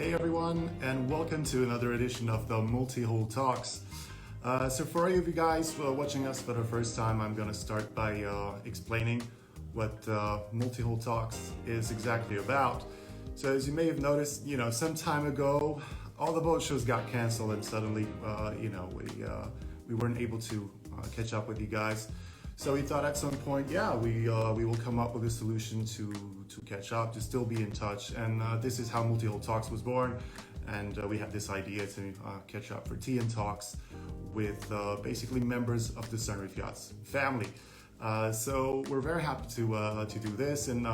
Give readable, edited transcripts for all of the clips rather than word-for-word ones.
Hey everyone, and welcome to another edition of the Mul-Tea-Hull Talks. So for any of you guys watching us for the first time, I'm going to start by explaining what Mul-Tea-Hull Talks is exactly about. So as you may have noticed, some time ago, all the boat shows got canceled, and suddenly, we weren't able to catch up with you guys. So we thought at some point, we will come up with a solution to catch up, to still be in touch. And this is how Mul-Tea-Hull Talks was born. And we had this idea to catch up for tea and talks with basically members of the Sunreef Yachts family. So we're very happy to do this. And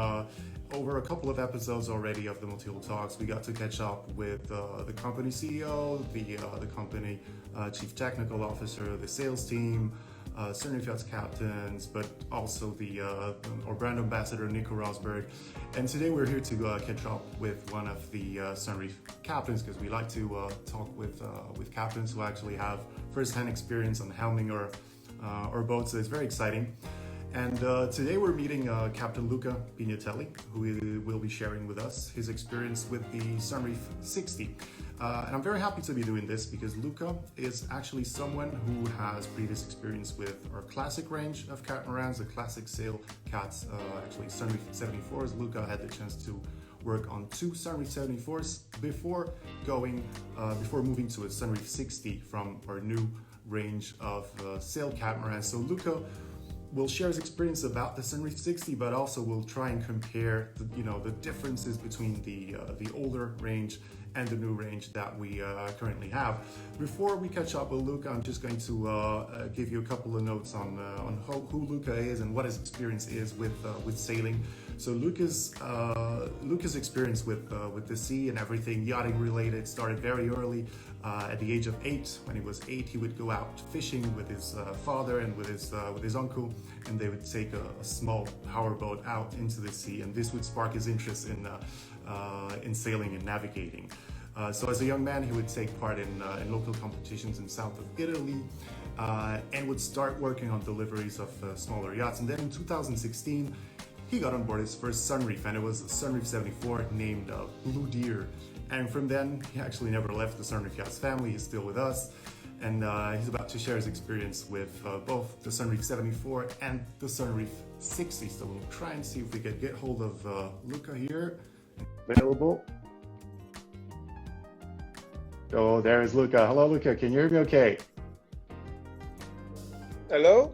over a couple of episodes already of the Mul-Tea-Hull Talks, we got to catch up with the company CEO, the company chief technical officer, the sales team, Sunreef Yachts captains, but also our brand ambassador, Nico Rosberg. And today we're here to catch up with one of the Sunreef captains, because we like to talk with captains who actually have first-hand experience on helming our boats. So it's very exciting. And today we're meeting Captain Luca Pignatelli, who will be sharing with us his experience with the Sunreef 60. And I'm very happy to be doing this because Luca is actually someone who has previous experience with our classic range of catamarans, the classic sail cats, actually Sunreef 74s. Luca had the chance to work on two Sunreef 74s before moving to a Sunreef 60 from our new range of sail catamarans. So Luca will share his experience about the Sunreef 60, but also we'll try and compare the differences between the older range and the new range that we currently have. Before we catch up with Luca, I'm just going to give you a couple of notes on who Luca is and what his experience is with sailing. So Luca's experience with the sea and everything yachting related started very early. At the age of 8, when he was 8, he would go out fishing with his father and with his uncle, and they would take a small powerboat out into the sea, and this would spark his interest in sailing and navigating. So as a young man, he would take part in local competitions in south of Italy, and would start working on deliveries of smaller yachts. And then in 2016, he got on board his first Sunreef, and it was a Sunreef 74 named Blue Deer. And from then, he actually never left the Sunreef Yachts family. He's still with us, and he's about to share his experience with both the Sunreef 74 and the Sunreef 60. So we'll try and see if we can get hold of Luca here. Available. Oh, there is Luca. Hello, Luca. Can you hear me okay? Hello?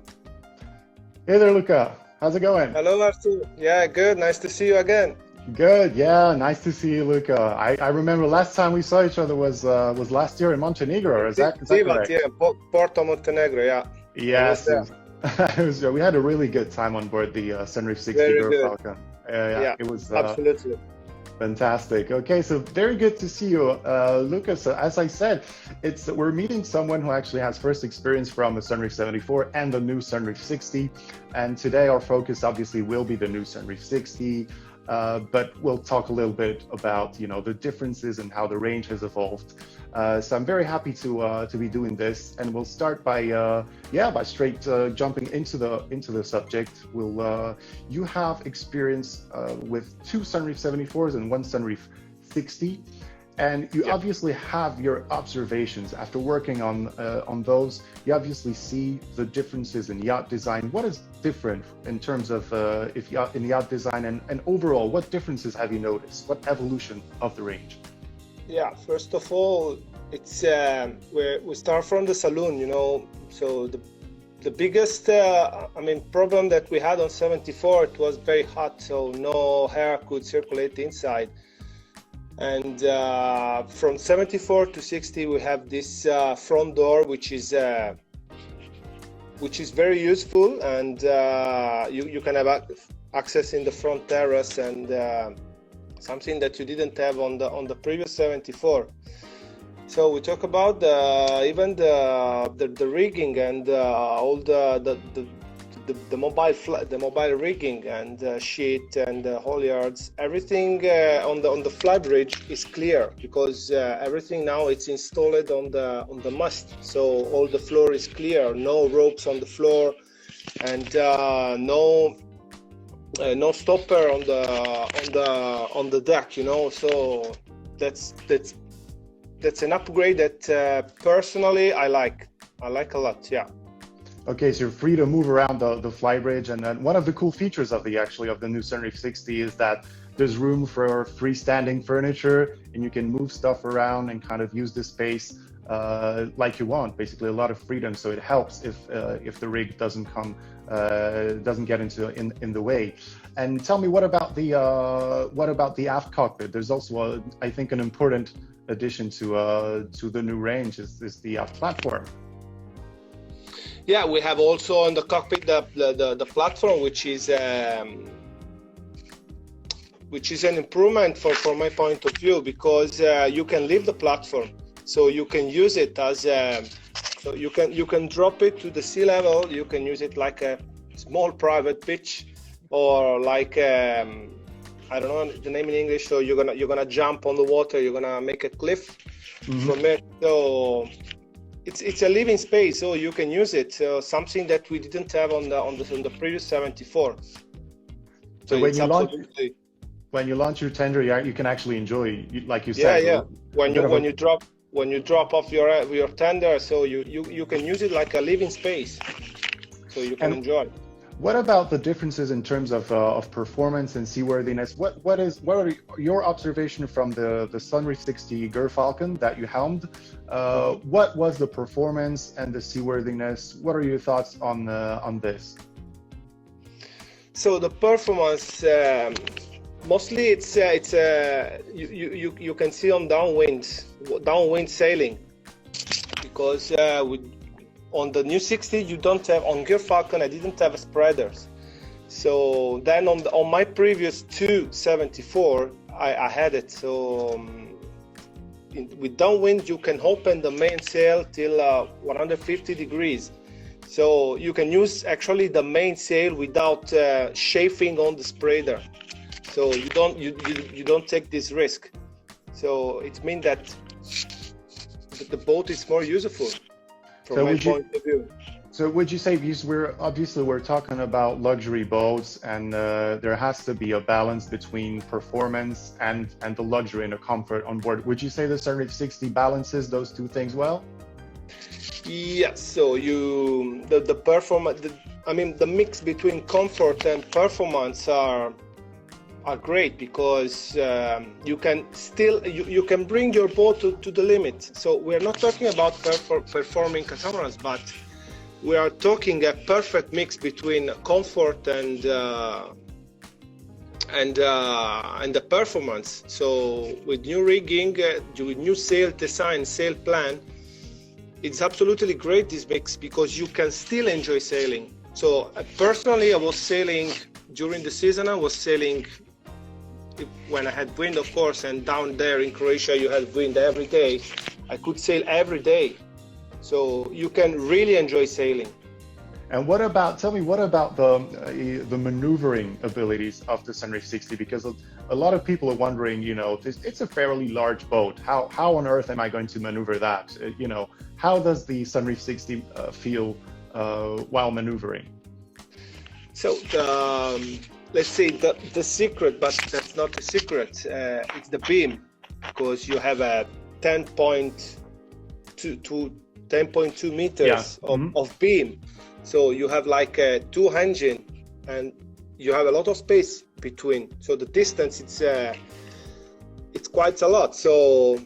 Hey there, Luca. How's it going? Hello, Arthur. Yeah, good. Nice to see you again. Good, yeah, nice to see you, Luca. I remember last time we saw each other was last year in Montenegro. Is that correct? Yeah, Porto, Montenegro, yeah. Yes, we had a really good time on board the Sunreef 60 Falcon. Yeah, it was absolutely fantastic. Okay, so very good to see you, Luca. So as I said, we're meeting someone who actually has first experience from the Sunreef 74 and the new Sunreef 60, and today our focus obviously will be the new Sunreef 60. But we'll talk a little bit about the differences and how the range has evolved. So I'm very happy to be doing this, and we'll start by straight jumping into the subject. You have experience with two Sunreef 74s and one Sunreef 60, and you obviously have your observations after working on those. You obviously see the differences in yacht design. What is different in terms of in yacht design, and overall, what differences have you noticed? What evolution of the range? Yeah, first of all, it's we start from the Saloon. So the biggest problem that we had on 74, it was very hot, so no air could circulate inside. And from 74 to 60, we have this front door, which is very useful, and you can have access in the front terrace, and something that you didn't have on the previous 74. So we talk about even the rigging and all the mobile rigging and sheet and halyards. Everything on the fly bridge is clear, because everything now it's installed on the mast, so all the floor is clear, no ropes on the floor, and no stopper on the deck, so that's an upgrade that personally I like a lot. Yeah. Okay, so you're free to move around the flybridge, and then one of the cool features of the new Sunreef 60 is that there's room for freestanding furniture, and you can move stuff around and kind of use the space like you want. Basically, a lot of freedom. So it helps if the rig doesn't get in the way. And tell me, what about the aft cockpit? There's also I think an important addition to the new range is the aft platform. Yeah, we have also on the cockpit the platform, which is an improvement from my point of view, because you can leave the platform, so you can use it as so you can drop it to the sea level. You can use it like a small private beach, or like I don't know the name in English. So you're gonna jump on the water. You're gonna make a cliff from it. So it's a living space, so you can use it. Something that we didn't have on the previous 74. So when you launch your tender, you can actually enjoy, like you said. Yeah. When you drop off your tender, so you can use it like a living space, so you can enjoy. What about the differences in terms of performance and seaworthiness? What are your observation from the Sunreef 60 Gerfalcon that you helmed? What was the performance and the seaworthiness? What are your thoughts on this? So the performance, mostly it's you can see on downwind sailing, because on the new 60 you don't have, on Gerfalcon I didn't have spreaders. So then on my previous 274 I had it. So with downwind you can open the mainsail till 150 degrees. So you can use actually the mainsail without chafing on the spreader. So you don't take this risk. So it means that the boat is more useful from my point of view. So would you say, because we're talking about luxury boats, and there has to be a balance between performance and the luxury and the comfort on board, would you say the Sunreef 60 balances those two things well? Yes. So the performance, the mix between comfort and performance are great, because you can bring your boat to the limit. So we're not talking about performing catamarans, but we are talking a perfect mix between comfort and the performance. So with new rigging, with new sail design, sail plan, it's absolutely great, this mix, because you can still enjoy sailing. So personally, I was sailing during the season. I was sailing when I had wind, of course, and down there in Croatia you had wind every day. I could sail every day, so you can really enjoy sailing. And tell me what about the maneuvering abilities of the Sunreef 60? Because a lot of people are wondering, it's a fairly large boat. How on earth am I going to maneuver that? How does the Sunreef 60 feel while maneuvering? So let's say the secret, but that's not a secret. It's the beam, because you have a 10.2 meters of beam. So you have like a 2 engine, and you have a lot of space between. So the distance, it's quite a lot. So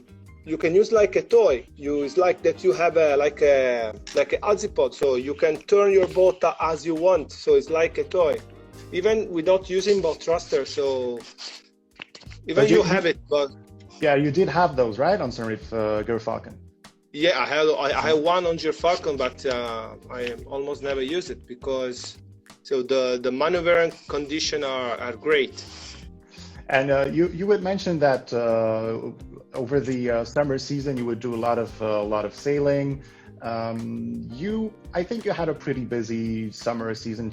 you can use like a toy. It's like that you have like a azipod, so you can turn your boat as you want. So it's like a toy, even without using boat thruster. So even you have it, but yeah, you did have those, right, on Sunreef Gerfalcon? Yeah, I had one on Gerfalcon, but I almost never use it, because the maneuvering conditions are great. And you would mention that over the summer season you would do a lot of sailing. I think you had a pretty busy summer season in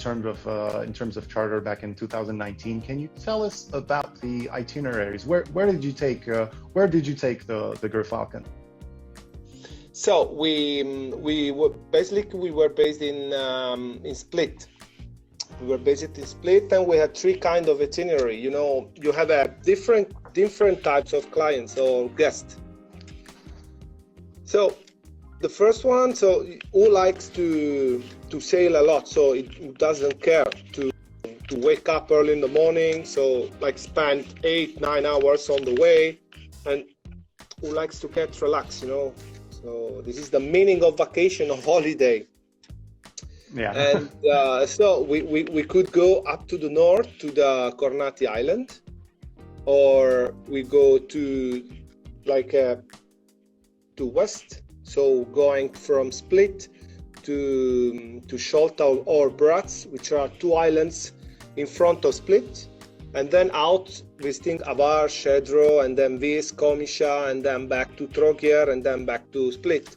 terms of charter back in 2019. Can you tell us about the itineraries? Where did you take the Gerfalcon? So we were based in Split. We were based in Split, and we had 3 kind of itinerary. You have a different different types of clients or guests. So the first one, so who likes to sail a lot, so it doesn't care to wake up early in the morning, so like spend 8-9 hours on the way, and who likes to get relaxed, you know. So this is the meaning of vacation or holiday. Yeah. And so we could go up to the north to the Cornati Island, or we go to like to west, so going from Split to Sholta or Bratz, which are two islands in front of Split, and then out visiting Avar, Shedro, and then Vis, Komiša, and then back to Trogir, and then back to Split.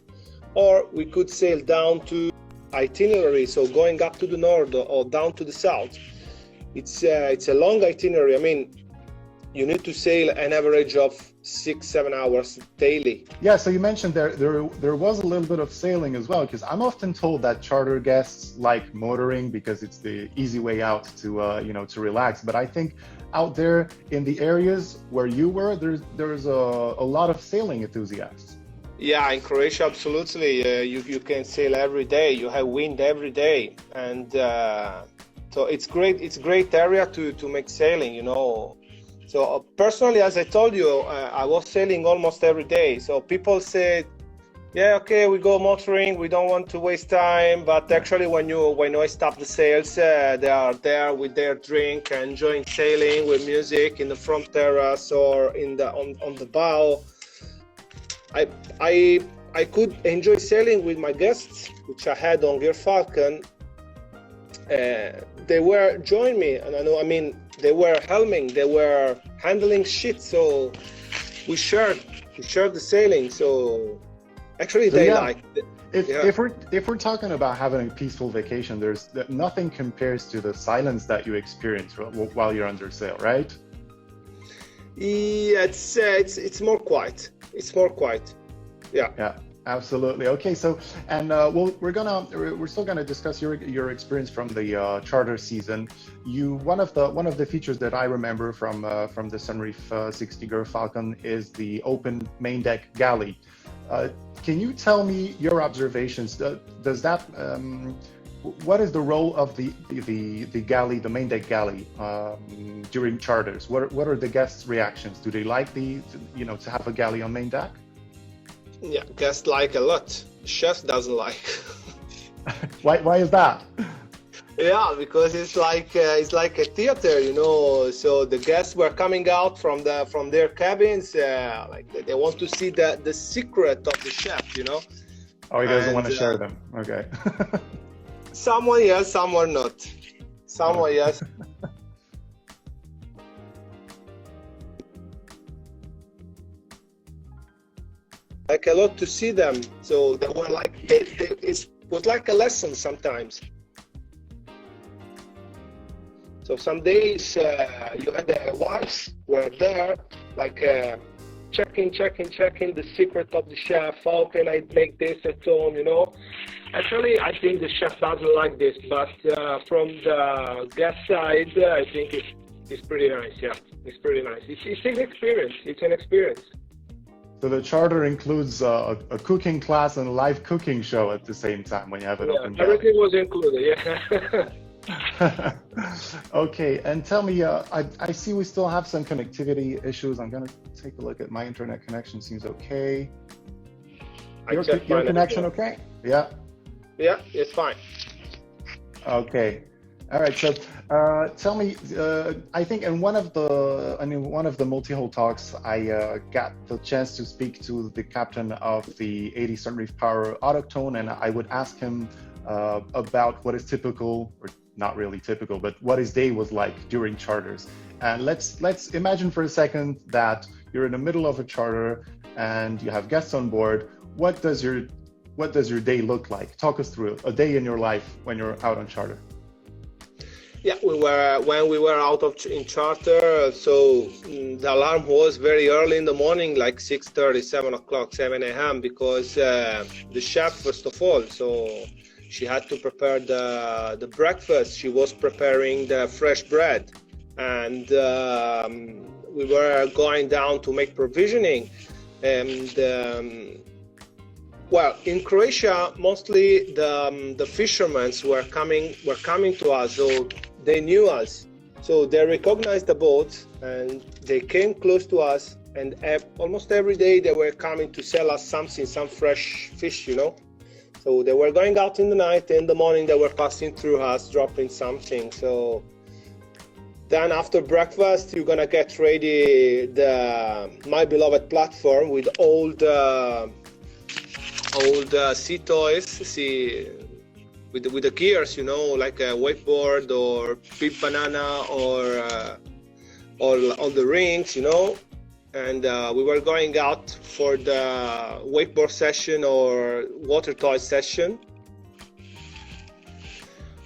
Or we could sail down to itinerary, so going up to the north or down to the south. It's a long itinerary. I mean, you need to sail an average of 6-7 hours daily. Yeah, so you mentioned there was a little bit of sailing as well, because I'm often told that charter guests like motoring because it's the easy way out to to relax. But I think out there in the areas where you were, there's a lot of sailing enthusiasts. Yeah, in Croatia, absolutely. You can sail every day. You have wind every day, and so it's great. It's a great area to make sailing, you know. So personally, as I told you, I was sailing almost every day. So people said, yeah, okay, we go motoring, we don't want to waste time. But actually, when I stop the sails, they are there with their drink, enjoying sailing with music in the front terrace or on the bow. I could enjoy sailing with my guests, which I had on Gear Falcon. They were joining me, and I mean, they were helming, they were handling shit, so we shared the sailing. So actually, they liked it. If we're talking about having a peaceful vacation, there's nothing compares to the silence that you experience while you're under sail, right? Yeah, it's more quiet. It's more quiet. Yeah. Yeah. Absolutely. Okay, so and we're still gonna discuss your experience from the charter season. One of the features that I remember from the Sunreef 60 Gear Falcon is the open main deck galley. Can you tell me your observations? Does that what is the role of the galley, the main deck galley, during charters? What are the guests' reactions? Do they like to have a galley on main deck? Yeah, guests like a lot. Chef doesn't like. Why is that? Yeah, because it's like a theater, you know. So the guests were coming out from their cabins, like they want to see the secret of the chef, you know. Oh, he doesn't want to share them. Okay. Someone yes, someone not. Someone yes. Like a lot to see them, so they were like it was like a lesson sometimes. So some days you had the wives were there, like checking the secret of the chef. How can I make this at home? You know. Actually, I think the chef doesn't like this, but from the guest side, I think it's pretty nice. Yeah, it's pretty nice. It's an experience. It's an experience. So the charter includes a cooking class and a live cooking show at the same time when you have an open galley. Everything was included, yeah. Okay, and tell me, I see we still have some connectivity issues. I'm going to take a look at my internet connection. Seems okay. Your connection okay? Yeah? Yeah, it's fine. Okay. All right, so tell me, I think in one of the Mul-Tea-Hull talks, I got the chance to speak to the captain of the 80 Sunreef Power Autochtone, and I would ask him about what is typical, or not really typical, but what his day was like during charters. And let's imagine for a second that you're in the middle of a charter and you have guests on board. What does your day look like? Talk us through a day in your life when you're out on charter. Yeah, when we were out in charter, so the alarm was very early in the morning, like 6:30, 7 o'clock, 7 a.m. because the chef, first of all, so she had to prepare the breakfast. She was preparing the fresh bread, and we were going down to make provisioning, and well, in Croatia, mostly the fishermen were coming to us, so they knew us, so they recognized the boat and they came close to us, and almost every day they were coming to sell us something, some fresh fish, you know. So they were going out in the night, in the morning they were passing through us, dropping something. So then after breakfast, you're gonna get ready the my beloved platform with all the sea toys, with the gears, you know, like a wakeboard or big banana or all the rings, you know. And we were going out for the wakeboard session or water toy session,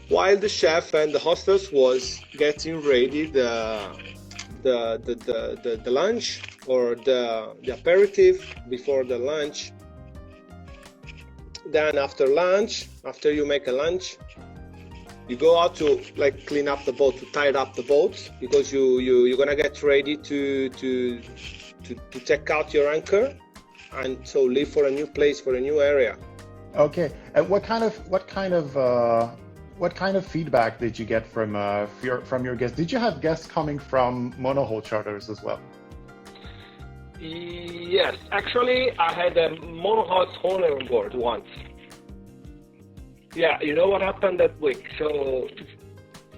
while the chef and the hostess was getting ready the lunch or the aperitif before the lunch. Then after lunch, after you make a lunch, you go out to like clean up the boat, to tie up the boat, because you're gonna get ready to take out your anchor and so leave for a new place, for a new area. Okay, and what kind of feedback did you get from your guests? Did you have guests coming from monohull charters as well? Yes, actually, I had a monohull owner on board once. Yeah, you know what happened that week? So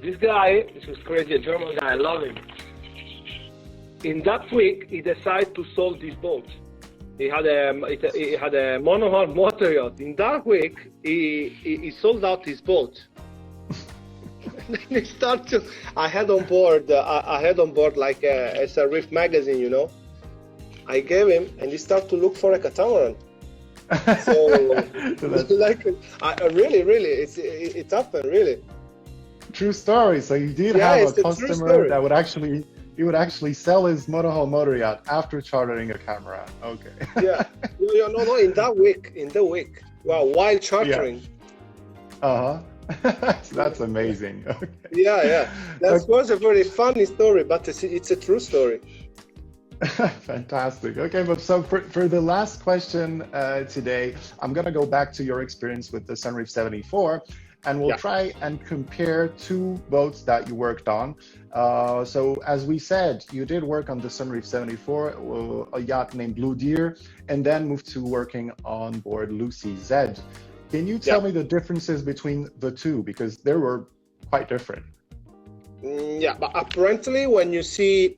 this guy, this was crazy, a German guy, I love him. In that week, he decided to sold his boat. He had a monohull motor yacht. In that week, he sold out his boat. And then he started to. I had on board like a Sunreef magazine, you know. I gave him, and he started to look for a catamaran. So, like, really, it's happened, really. True story. So you did have a customer that would actually sell his monohull motor yacht after chartering a catamaran. Okay. Yeah. No. In the week. Wow, while chartering. Yeah. That's amazing. Okay. Yeah. That was a very funny story, but it's a true story. Fantastic. Okay, but so for the last question today, I'm going to go back to your experience with the Sunreef 74, and we'll try and compare two boats that you worked on. So as we said, you did work on the Sunreef 74, a yacht named Blue Deer, and then moved to working on board Lucy Z. Can you tell me the differences between the two, because they were quite different? Yeah, but apparently when you see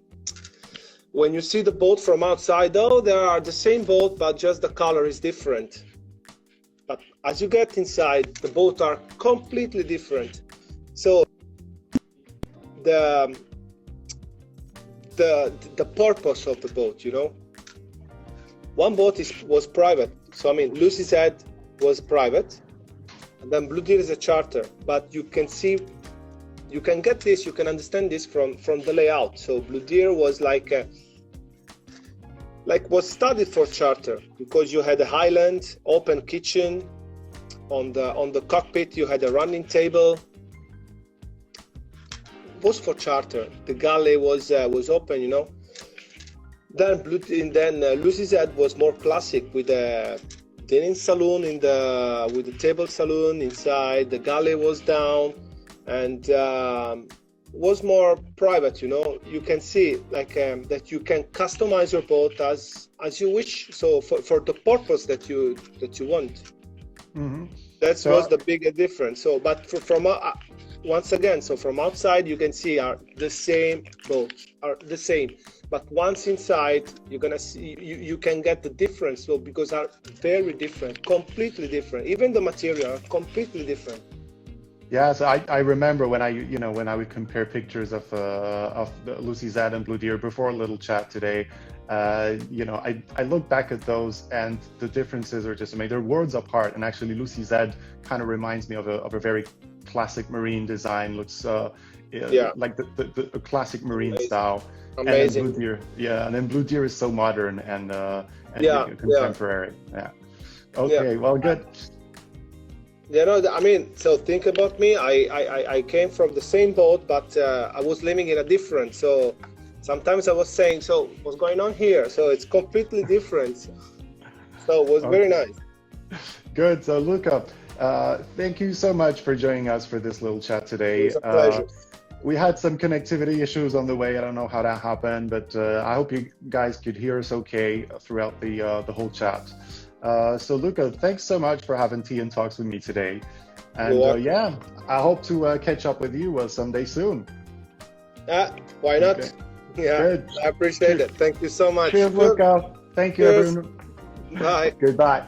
the boat from outside, though, they are the same boat, but just the color is different. But as you get inside, the boat are completely different. So the purpose of the boat, you know, one boat was private. So I mean, Lucy Z was private, and then Blue Deer is a charter. But you can understand this from the layout. So Blue Deer was was studied for charter, because you had a Highland open kitchen on the cockpit. You had a running table. It was for charter. The galley was open, you know. Then Lucy Z was more classic, with a dining saloon with the table saloon inside. The galley was down, and was more private, you know. You can see that you can customize your boat as you wish, so for the purpose that you want. Mm-hmm. That was the bigger difference. So but from once again, so from outside you can see are the same boats, are the same, but once inside you're gonna see you can get the difference, so because are very different, completely different. Even the material are completely different. Yeah, so I remember when I would compare pictures of the Lucy Z and Blue Deer before a little chat today. I look back at those, and the differences are just amazing. They're worlds apart, and actually Lucy Z kind of reminds me of a very classic marine design. Looks like the classic marine style. Amazing. And then Blue Deer is so modern and contemporary. Yeah. Okay. Well, good. You know, I mean, so think about me. I came from the same boat, but I was living in a different. So sometimes I was saying, so what's going on here? So it's completely different. So it was very nice. Good. So Luca, thank you so much for joining us for this little chat today. It was a pleasure. We had some connectivity issues on the way. I don't know how that happened, but I hope you guys could hear us okay throughout the whole chat. So Luca, thanks so much for having tea and talks with me today. And yeah, I hope to catch up with you someday soon. Why not? Okay. Yeah, good. I appreciate it. Thank you so much. Cheers, Luca. Thank you, Cheers. everyone. Bye. Goodbye.